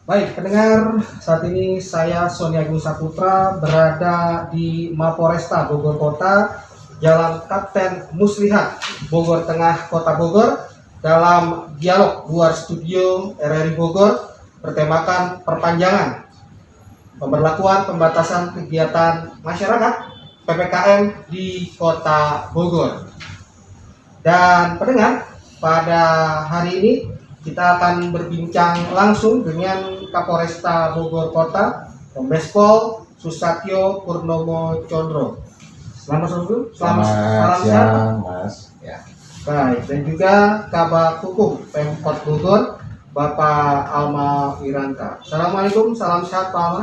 Baik, pendengar, saat ini saya Sony Agung Saputra berada di Mapolresta Bogor Kota, Jalan Kapten Muslihat, Bogor Tengah, Kota Bogor, dalam dialog luar studio RRI Bogor bertemakan perpanjangan pemberlakuan pembatasan kegiatan masyarakat PPKM di Kota Bogor. Dan pendengar, pada hari ini kita akan berbincang langsung dengan Kapolresta Bogor Kota, Kombes Pol Susatyo Purnomo Condro. Selamat salam siang, Mas. Ya. Baik, dan juga Kabak Hukum Pemkot Bogor, Bapak Alma Wiranta. Assalamualaikum, salam sehat Pak Alma.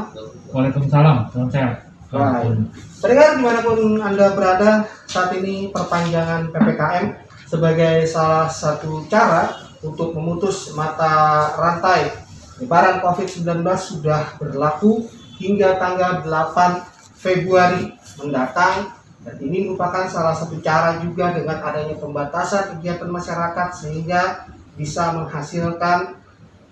Waalaikumsalam, salam sehat. Baik, pendengar dimanapun Anda berada, saat ini perpanjangan PPKM sebagai salah satu cara untuk memutus mata rantai penyebaran COVID-19 sudah berlaku hingga tanggal 8 Februari mendatang, dan ini merupakan salah satu cara juga dengan adanya pembatasan kegiatan masyarakat sehingga bisa menghasilkan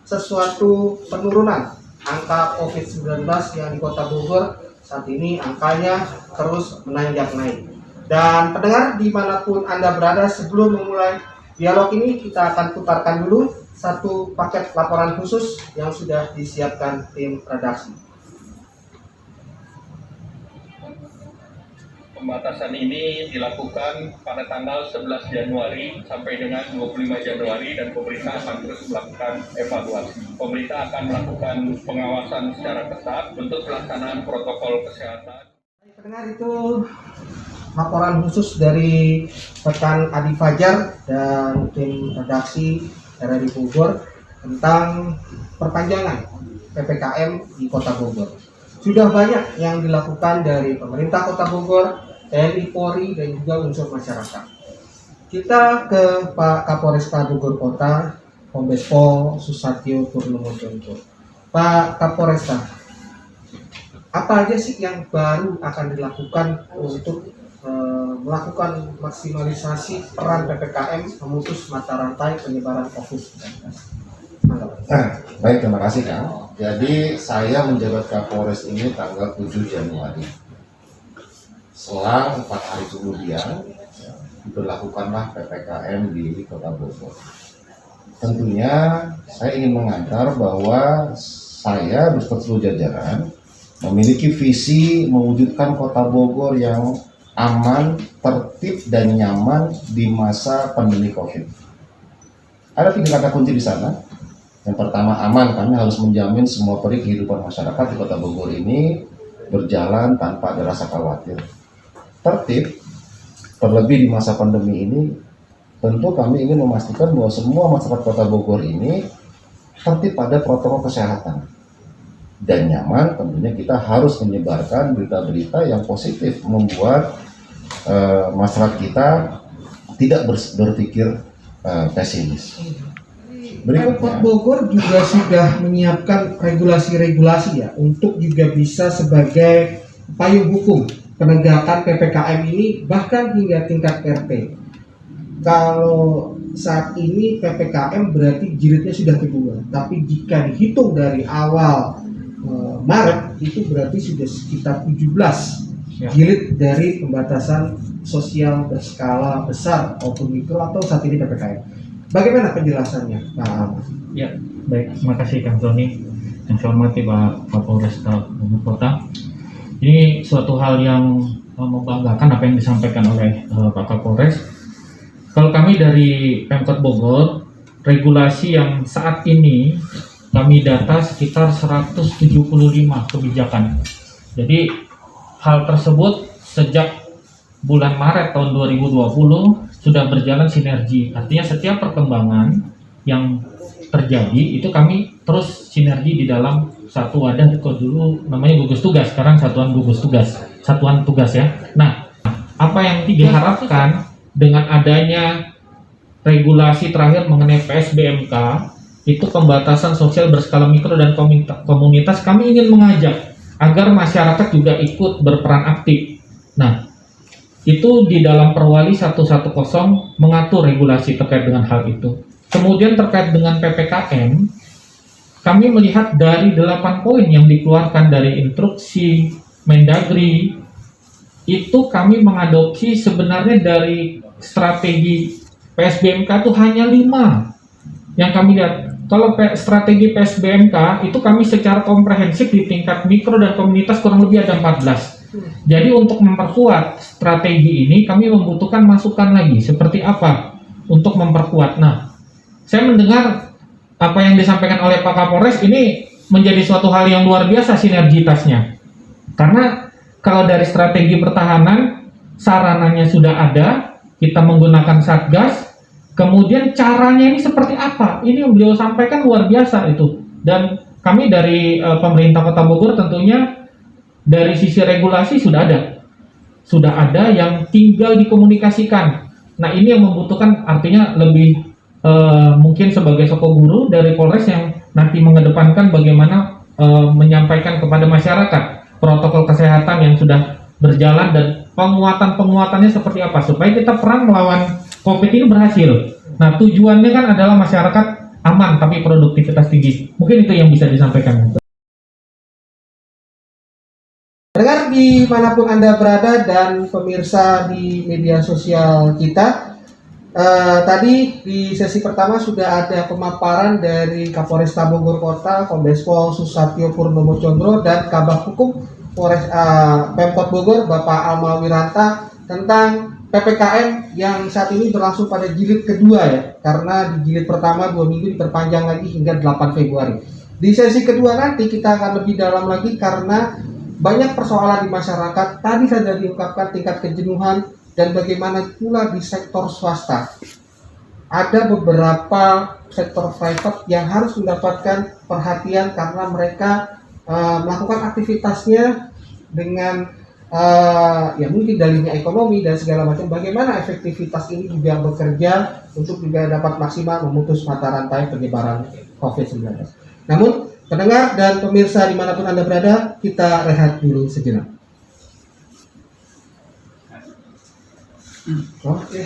sesuatu penurunan angka COVID-19 yang di Kota Bogor saat ini angkanya terus menanjak naik. Dan pendengar dimanapun Anda berada, sebelum memulai dialog ini kita akan putarkan dulu satu paket laporan khusus yang sudah disiapkan tim redaksi. Pembatasan ini dilakukan pada tanggal 11 Januari sampai dengan 25 Januari dan pemerintah akan terus melakukan evaluasi. Pemerintah akan melakukan pengawasan secara ketat untuk pelaksanaan protokol kesehatan. Pendengar, itu laporan khusus dari rekan Adi Fajar dan tim redaksi RRI Bogor tentang perpanjangan PPKM di Kota Bogor. Sudah banyak yang dilakukan dari pemerintah Kota Bogor, TNI Polri, dan juga unsur masyarakat. Kita ke Pak Kapolresta Bogor Kota, Kombes Pol Susatyo Purnomo Condro. Pak Kapolresta, apa aja sih yang baru akan dilakukan untuk melakukan maksimalisasi peran PPKM memutus mata rantai penyebaran COVID-19? Baik, terima kasih Kang. Jadi saya menjabat Kapolres ini tanggal 7 Januari. Selang 4 hari kemudian diberlakukanlah PPKM di Kota Bogor. Tentunya saya ingin mengantar bahwa saya beserta seluruh jajaran memiliki visi mewujudkan Kota Bogor yang aman, tertib, dan nyaman di masa pandemi COVID. Ada 3 kata kunci di sana. Yang pertama, aman. Kami harus menjamin semua peri kehidupan masyarakat di Kota Bogor ini berjalan tanpa ada rasa khawatir. Tertib, terlebih di masa pandemi ini, tentu kami ingin memastikan bahwa semua masyarakat Kota Bogor ini tertib pada protokol kesehatan. Dan nyaman, tentunya kita harus menyebarkan berita-berita yang positif, membuat masyarakat kita tidak berpikir pesimis. Pemkot Bogor juga sudah menyiapkan regulasi-regulasi ya untuk juga bisa sebagai payung hukum penegakan PPKM ini bahkan hingga tingkat RT. Kalau saat ini PPKM berarti jilidnya sudah kedua, tapi jika dihitung dari awal Maret itu berarti sudah sekitar 17 jilid dari pembatasan sosial berskala besar maupun mikro atau saat ini PPKM. Bagaimana penjelasannya, Pak Alma? Ya, baik. Terima kasih Kang Sony. Yang saya hormati Pak Kapolresta Bogor Kota. Ini suatu hal yang membanggakan apa yang disampaikan oleh Pak Kapolres. Kalau kami dari Pemkot Bogor, regulasi yang saat ini kami data sekitar 175 kebijakan. Jadi hal tersebut sejak bulan Maret tahun 2020 sudah berjalan sinergi. Artinya setiap perkembangan yang terjadi itu kami terus sinergi di dalam satu wadah. Dulu namanya gugus tugas, sekarang satuan gugus tugas, satuan tugas ya. Nah, apa yang diharapkan dengan adanya regulasi terakhir mengenai PSBMK itu pembatasan sosial berskala mikro dan komunitas, kami ingin mengajak agar masyarakat juga ikut berperan aktif. Nah, itu di dalam Perwali 110 mengatur regulasi terkait dengan hal itu. Kemudian terkait dengan PPKM, kami melihat dari 8 poin yang dikeluarkan dari instruksi Mendagri, itu kami mengadopsi sebenarnya dari strategi PSBMK itu hanya 5 yang kami lihat. Kalau strategi PSBMK itu kami secara komprehensif di tingkat mikro dan komunitas kurang lebih ada 14. Jadi untuk memperkuat strategi ini kami membutuhkan masukan lagi seperti apa untuk memperkuat. Nah, saya mendengar apa yang disampaikan oleh Pak Kapolres ini menjadi suatu hal yang luar biasa sinergitasnya. Karena kalau dari strategi pertahanan sarananya sudah ada, kita menggunakan Satgas. Kemudian caranya ini seperti apa? Ini yang beliau sampaikan luar biasa itu. Dan kami dari pemerintah Kota Bogor tentunya dari sisi regulasi sudah ada yang tinggal dikomunikasikan. Nah ini yang membutuhkan artinya lebih mungkin sebagai soko guru dari Polres yang nanti mengedepankan bagaimana menyampaikan kepada masyarakat protokol kesehatan yang sudah berjalan dan penguatannya seperti apa supaya kita perang melawan COVID ini berhasil. Nah, tujuannya kan adalah masyarakat aman tapi produktivitas tinggi. Mungkin itu yang bisa disampaikan. Pendengar dimanapun Anda berada dan pemirsa di media sosial kita, tadi di sesi pertama sudah ada pemaparan dari Kapolresta Bogor Kota, Kombes Pol Susatyo Purnomo Condro dan Kabag Hukum Polres Pemkot Bogor Bapak Alma Wiranta tentang PPKM yang saat ini berlangsung pada jilid kedua ya, karena di jilid pertama 2 minggu diperpanjang lagi hingga 8 Februari. Di sesi kedua nanti kita akan lebih dalam lagi karena banyak persoalan di masyarakat. Tadi saja diungkapkan tingkat kejenuhan dan bagaimana pula di sektor swasta. Ada beberapa sektor private yang harus mendapatkan perhatian karena mereka melakukan aktivitasnya dengan ya mungkin dalihnya ekonomi dan segala macam. Bagaimana efektivitas ini juga bekerja untuk juga dapat maksimal memutus mata rantai penyebaran COVID-19. Namun pendengar dan pemirsa dimanapun Anda berada, kita rehat dulu sejenak. Oke.